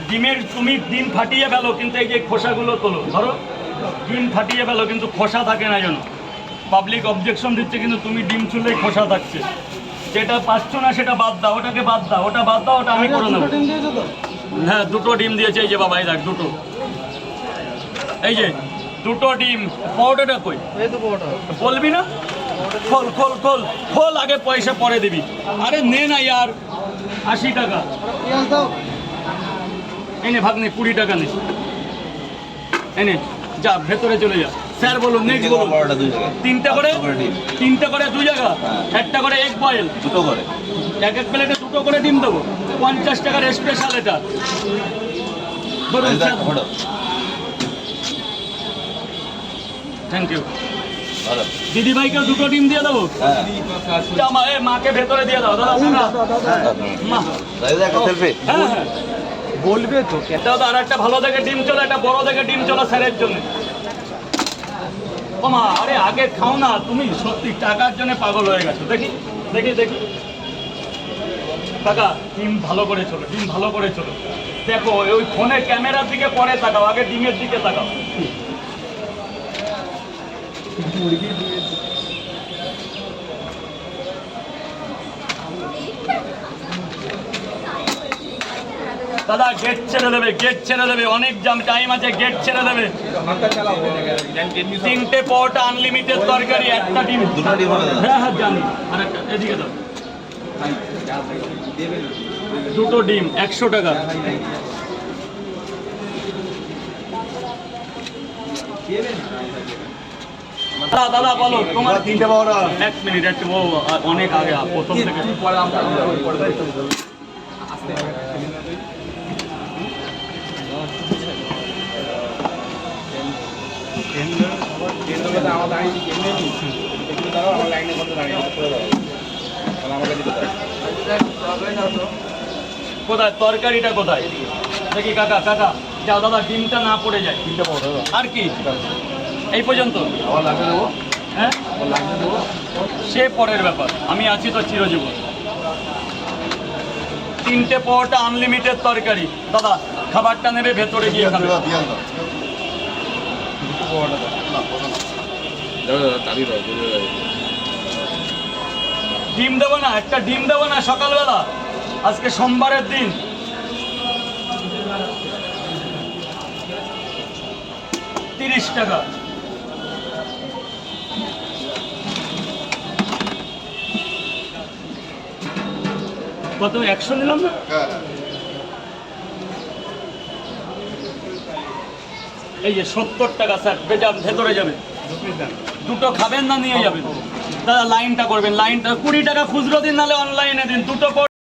ডিমের তুমি ডিম ফাটিয়ে ফেলো, কিন্তু এই যে খোসাগুলো তোলো, ধরো ডিম ফাটিয়ে ফেলো কিন্তু খোসা থাকে না যেন। পাবলিক অবজেকশন দিচ্ছে কিন্তু তুমি ডিম চুলে খোসা থাকছে, যেটা পাচ্ছ না সেটা বাদ দাও, ওটাকে বাদ দাও, ওটা বাদ দাও, ওটা আমি করে নেবো। হ্যাঁ, দুটো ডিম দিয়েছে, এই যে বাবা, এই দেখ দুটো, এই যে দুটো ডিম। পাউডারটা কই বলবি না? খোল খোল খোল খোল, আগে পয়সা পরে দিবি। আরে নে না ইয়ার, 80 টাকা এনে ভাগ্নে, 20 টাকা নে, এনে যা ভেতরে চলে যা। স্যার বলুন, নেক্সট বলুন। তিনটা করে 2 জায়গা, একটা করে এগ বয়েল, দুটো করে এক প্লেটে দুটো করে ডিম দেবো। 50 টাকার স্পেশাল এটা। Thank you. দিদি ভাইকে দুটো ডিম দিয়ে দেবো। মাকে ভেতরে দিয়ে দাও দাদা। হ্যাঁ, বলবে তো দাদা। আর একটা ভালো দেখে ডিম চলো, একটা বড় দেখে ডিম চলো স্যারের জন্য। ও মা, আরে আগে খাও না, তুমি সত্যি টাকার জন্য পাগল হয়ে গেছো। দেখি দেখি দেখি কাকা, ডিম ভালো করে চলো, ডিম ভালো করে চলো। দেখো ওই ফোনের ক্যামেরার দিকে পরে তাকাও, আগে ডিমের দিকে তাকাও। দাদা গেট ছেড়ে দেবে, গেট ছেড়ে দেবে, অনেক জাম টাইম আছে, গেট ছেড়ে দেবে। 3টে পরোটা, আনলিমিটেড তরকারি, একটা ডিম। হ্যাঁ হ্যাঁ জানি। আর একটা এদিকে দাও, দুটো ডিম 100 টাকা। দাদা বলো তোমার 3টে পরোটা। 1 মিনিট, ও অনেক আগে প্রথম থেকে কোথায় তরকারিটা কোথায় দেখি? কাকা কাকা যাও দাদা, ডিমটা না পড়ে যায়। আর কি এই পর্যন্ত? হ্যাঁ, সে পরের ব্যাপার, আমি আছি তো চিরজীবন। 3টে পরোটা, আনলিমিটেড তরকারি। দাদা খাবারটা নেবে, ভেতরে গিয়ে খাবে। ডিম দেবো না? একটা ডিম দেবো না সকালবেলা? আজকে সোমবারের দিন। $30 টাকা। কত? 100 নিলাম না? এই যে 70 টাকা স্যার, ভেতরে যাবে। দুটো খাবেন না নিয়ে যাবেন? দাদা লাইনটা করবেন, লাইনটা 20 টাকা খুচরো দিন, নাহলে অনলাইনে দিন। দুটো